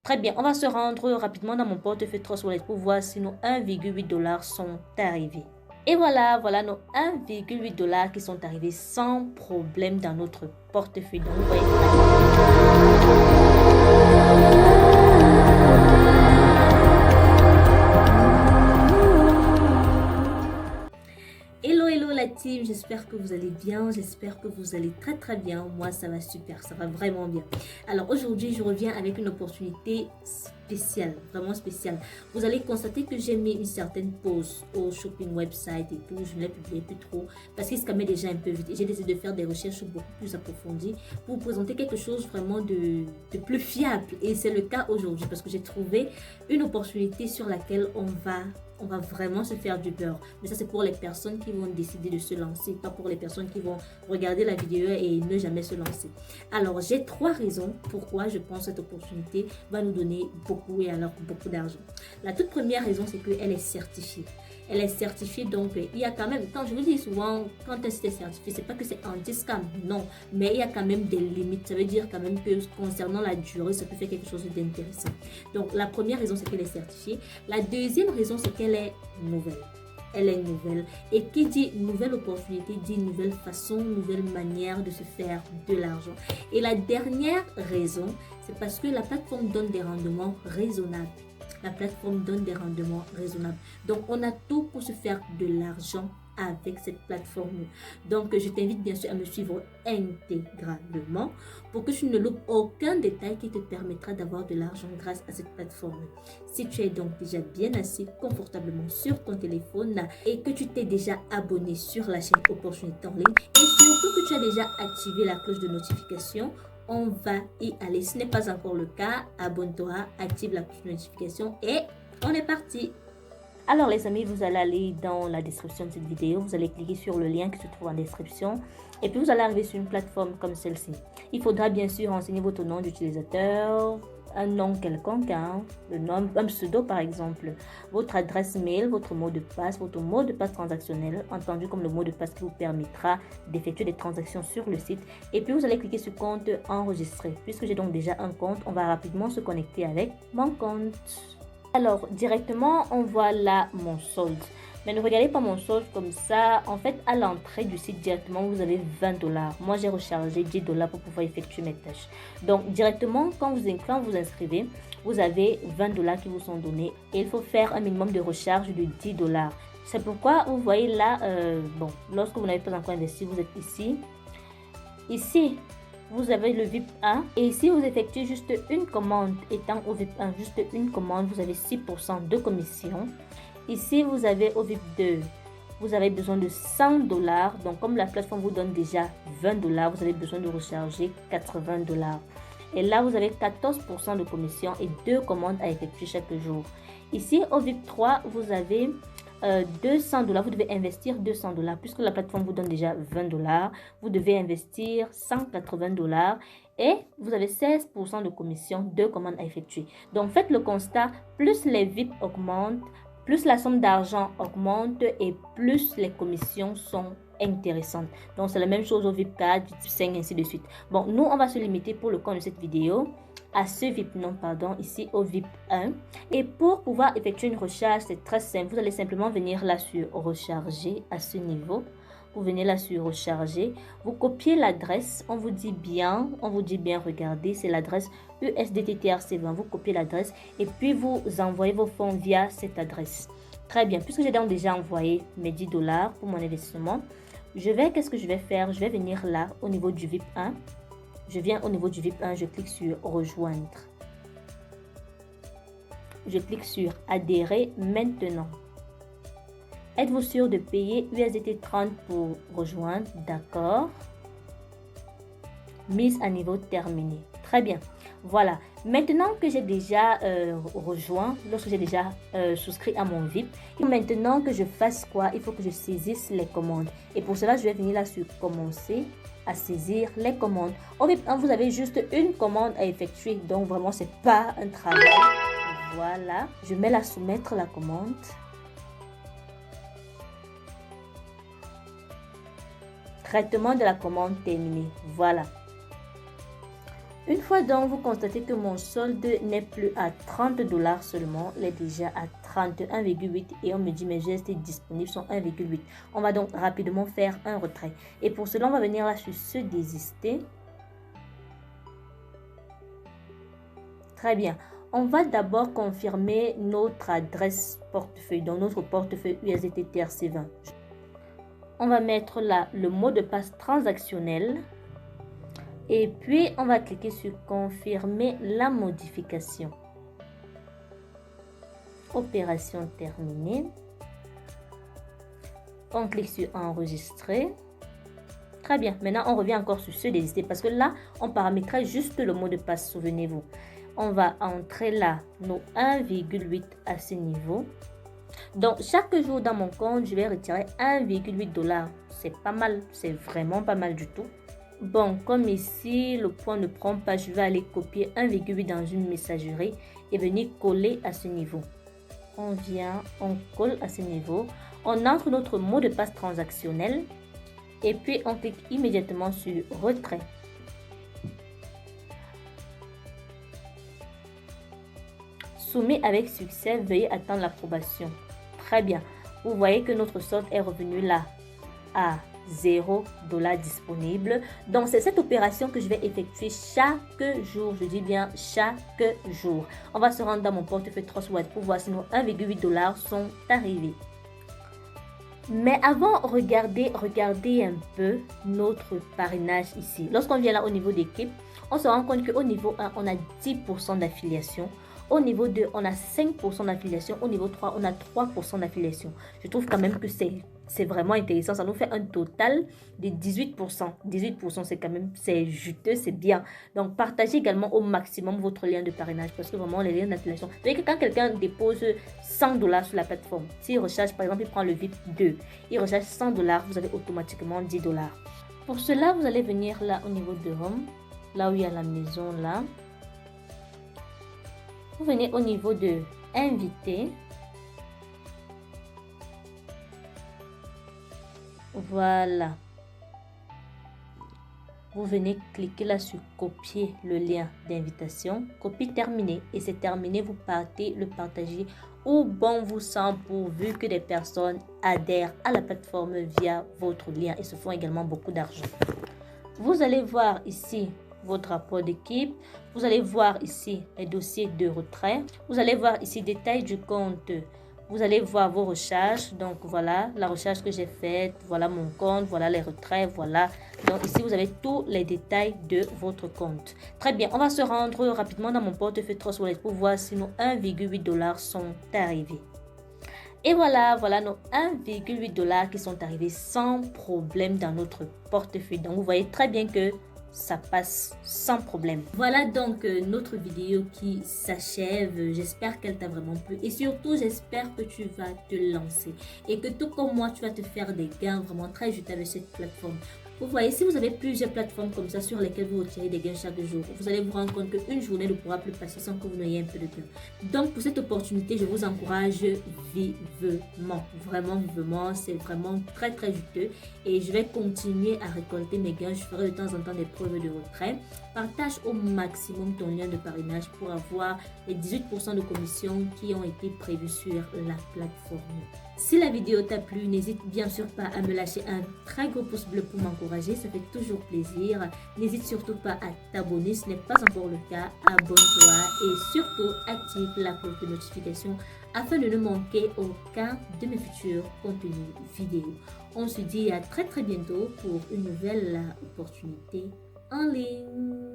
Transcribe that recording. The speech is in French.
Très bien, on va se rendre rapidement dans mon portefeuille Trust Wallet pour voir si nos 1,8 $ sont arrivés. Et voilà nos 1,8 $ qui sont arrivés sans problème dans notre portefeuille. Donc, vous voyez, hello la team, j'espère que vous allez bien, j'espère que vous allez très bien. Moi ça va super, ça va vraiment bien. Alors aujourd'hui je reviens avec une opportunité spéciale, vraiment spéciale. Vous allez constater que j'ai mis une certaine pause au shopping website et tout, je ne l'ai publié plus trop parce qu'il se calmait déjà un peu vite et j'ai décidé de faire des recherches beaucoup plus approfondies pour vous présenter quelque chose vraiment de plus fiable, et c'est le cas aujourd'hui parce que j'ai trouvé une opportunité sur laquelle on va vraiment se faire du beurre. Mais ça, c'est pour les personnes qui vont décider de se lancer, pas pour les personnes qui vont regarder la vidéo et ne jamais se lancer. Alors, j'ai 3 raisons pourquoi je pense que cette opportunité va nous donner beaucoup et alors beaucoup d'argent. La toute première raison, c'est qu'elle est certifiée. Elle est certifiée, donc il y a quand même, quand je vous dis souvent, quand un site est certifié, c'est pas que c'est anti-scam, non, mais il y a quand même des limites. Ça veut dire quand même que concernant la durée, ça peut faire quelque chose d'intéressant. Donc la première raison, c'est qu'elle est certifiée. La deuxième raison, c'est qu'elle est nouvelle. Elle est nouvelle. Et qui dit nouvelle opportunité, dit nouvelle façon, nouvelle manière de se faire de l'argent. Et la dernière raison, c'est parce que la plateforme donne des rendements raisonnables. La plateforme donne des rendements raisonnables. Donc, on a tout pour se faire de l'argent avec cette plateforme. Donc, je t'invite bien sûr à me suivre intégralement pour que tu ne loupes aucun détail qui te permettra d'avoir de l'argent grâce à cette plateforme. Si tu es donc déjà bien assis confortablement sur ton téléphone et que tu t'es déjà abonné sur la chaîne Opportunité en ligne et surtout que tu as déjà activé la cloche de notification, on va y aller. Ce n'est pas encore le cas, abonne-toi, active la cloche de notification et on est parti. Alors les amis, vous allez aller dans la description de cette vidéo, vous allez cliquer sur le lien qui se trouve en description et puis vous allez arriver sur une plateforme comme celle-ci. Il faudra bien sûr renseigner votre nom d'utilisateur, un nom quelconque, le nom, un pseudo par exemple, votre adresse mail, votre mot de passe transactionnel, entendu comme le mot de passe qui vous permettra d'effectuer des transactions sur le site. Et puis vous allez cliquer sur compte enregistrer. Puisque j'ai donc déjà un compte, on va rapidement se connecter avec mon compte. Alors directement on voit là mon solde. Mais ne regardez pas mon solde comme ça. En fait, à l'entrée du site directement, vous avez 20 $. Moi, j'ai rechargé 10 $ pour pouvoir effectuer mes tâches. Donc, directement, quand vous inscrivez, vous avez 20 $ qui vous sont donnés. Et il faut faire un minimum de recharge de 10 $. C'est pourquoi vous voyez là, lorsque vous n'avez pas encore investi, vous êtes ici. Ici, vous avez le VIP 1 et ici vous effectuez juste une commande. Étant au VIP 1, juste une commande, vous avez 6% de commission. Ici, vous avez au VIP 2, vous avez besoin de 100 $. Donc, comme la plateforme vous donne déjà 20 $, vous avez besoin de recharger 80 $. Et là, vous avez 14% de commission et 2 commandes à effectuer chaque jour. Ici, au VIP 3, vous avez 200 $. Vous devez investir 200 $. Puisque la plateforme vous donne déjà 20 $, vous devez investir 180 $ et vous avez 16% de commission, 2 commandes à effectuer. Donc, faites le constat, plus les VIP augmentent, plus la somme d'argent augmente et plus les commissions sont intéressantes. Donc, c'est la même chose au VIP 4, VIP 5, ainsi de suite. Bon, nous, on va se limiter pour le compte de cette vidéo à ce VIP, ici au VIP 1. Et pour pouvoir effectuer une recharge, c'est très simple. Vous allez simplement venir là sur recharger à ce niveau. Vous venez là sur recharger, vous copiez l'adresse, on vous dit bien, regardez, c'est l'adresse USDTTRC20, vous copiez l'adresse et puis vous envoyez vos fonds via cette adresse. Très bien, puisque j'ai donc déjà envoyé mes 10 $ pour mon investissement, qu'est-ce que je vais faire? Je vais venir là au niveau du VIP 1, je viens au niveau du VIP 1, je clique sur rejoindre. Je clique sur adhérer maintenant. Êtes-vous sûr de payer USDT 30 pour rejoindre? D'accord. Mise à niveau terminée. Très bien. Voilà. Maintenant que j'ai déjà rejoint, lorsque j'ai déjà souscrit à mon VIP, maintenant que je fasse quoi? Il faut que je saisisse les commandes. Et pour cela, je vais venir là sur commencer à saisir les commandes. Au VIP 1, vous avez juste une commande à effectuer. Donc vraiment, c'est pas un travail. Voilà. Je mets là soumettre la commande. Traitement de la commande terminée. Voilà. Une fois donc, vous constatez que mon solde n'est plus à 30 $ seulement, il est déjà à 31,8 et on me dit mes gestes disponibles sont 1,8. On va donc rapidement faire un retrait. Et pour cela, on va venir là sur ce désister. Très bien. On va d'abord confirmer notre adresse portefeuille, donc notre portefeuille USDT TRC20. On va mettre là le mot de passe transactionnel. Et puis, on va cliquer sur confirmer la modification. Opération terminée. On clique sur enregistrer. Très bien. Maintenant, on revient encore sur ce désister parce que là, on paramétrait juste le mot de passe, souvenez-vous. On va entrer là nos 1,8 à ce niveau. Donc, chaque jour dans mon compte, je vais retirer 1,8 $. C'est pas mal, c'est vraiment pas mal du tout. Bon, comme ici, le point ne prend pas, je vais aller copier 1,8 dans une messagerie et venir coller à ce niveau. On vient, on colle à ce niveau. On entre notre mot de passe transactionnel et puis on clique immédiatement sur retrait. Soumis avec succès, veuillez attendre l'approbation. Très bien. Vous voyez que notre solde est revenu là à 0 $ disponible. Donc, c'est cette opération que je vais effectuer chaque jour. Je dis bien chaque jour. On va se rendre dans mon portefeuille Trustwallet pour voir si nos 1,8 $ sont arrivés. Mais avant, regardez un peu notre parrainage ici. Lorsqu'on vient là au niveau d'équipe, on se rend compte qu'au niveau 1, on a 10% d'affiliation. Au niveau 2, on a 5% d'affiliation. Au niveau 3, on a 3% d'affiliation. Je trouve quand même que c'est vraiment intéressant. Ça nous fait un total de 18%. 18%, c'est quand même, c'est juteux, c'est bien. Donc, partagez également au maximum votre lien de parrainage parce que vraiment, les liens d'affiliation. Vous voyez que quand quelqu'un dépose 100 $ sur la plateforme, s'il recharge, par exemple, il prend le VIP 2, il recharge 100 $, vous avez automatiquement 10 $. Pour cela, vous allez venir là au niveau de Home, là où il y a la maison là. Vous venez au niveau de Inviter. Voilà. Vous venez cliquer là sur copier le lien d'invitation. Copie terminée. Et c'est terminé. Vous partez le partager où bon vous semble pourvu que des personnes adhèrent à la plateforme via votre lien et se font également beaucoup d'argent. Vous allez voir ici votre rapport d'équipe. Vous allez voir ici les dossiers de retrait. Vous allez voir ici détail du compte. Vous allez voir vos recharges. Donc voilà la recharge que j'ai faite. Voilà mon compte. Voilà les retraits. Voilà. Donc ici vous avez tous les détails de votre compte. Très bien. On va se rendre rapidement dans mon portefeuille Trustwallet pour voir si nos 1,8 $ sont arrivés. Et voilà nos 1,8 $ qui sont arrivés sans problème dans notre portefeuille. Donc vous voyez très bien que ça passe sans problème. Voilà donc notre vidéo qui s'achève. J'espère qu'elle t'a vraiment plu et surtout j'espère que tu vas te lancer et que tout comme moi tu vas te faire des gains vraiment très juteux avec cette plateforme. Vous voyez, si vous avez plusieurs plateformes comme ça sur lesquelles vous retirez des gains chaque jour, vous allez vous rendre compte qu'une journée ne pourra plus passer sans que vous n'ayez un peu de gains. Donc, pour cette opportunité, je vous encourage vivement. Vraiment vivement. C'est vraiment très, très juteux. Et je vais continuer à récolter mes gains. Je ferai de temps en temps des preuves de retrait. Partage au maximum ton lien de parrainage pour avoir les 18% de commission qui ont été prévus sur la plateforme. Si la vidéo t'a plu, n'hésite bien sûr pas à me lâcher un très gros pouce bleu pour m'encourager, ça fait toujours plaisir. N'hésite surtout pas à t'abonner, ce n'est pas encore le cas, abonne-toi et surtout active la cloche de notification afin de ne manquer aucun de mes futurs contenus vidéo. On se dit à très bientôt pour une nouvelle opportunité en ligne.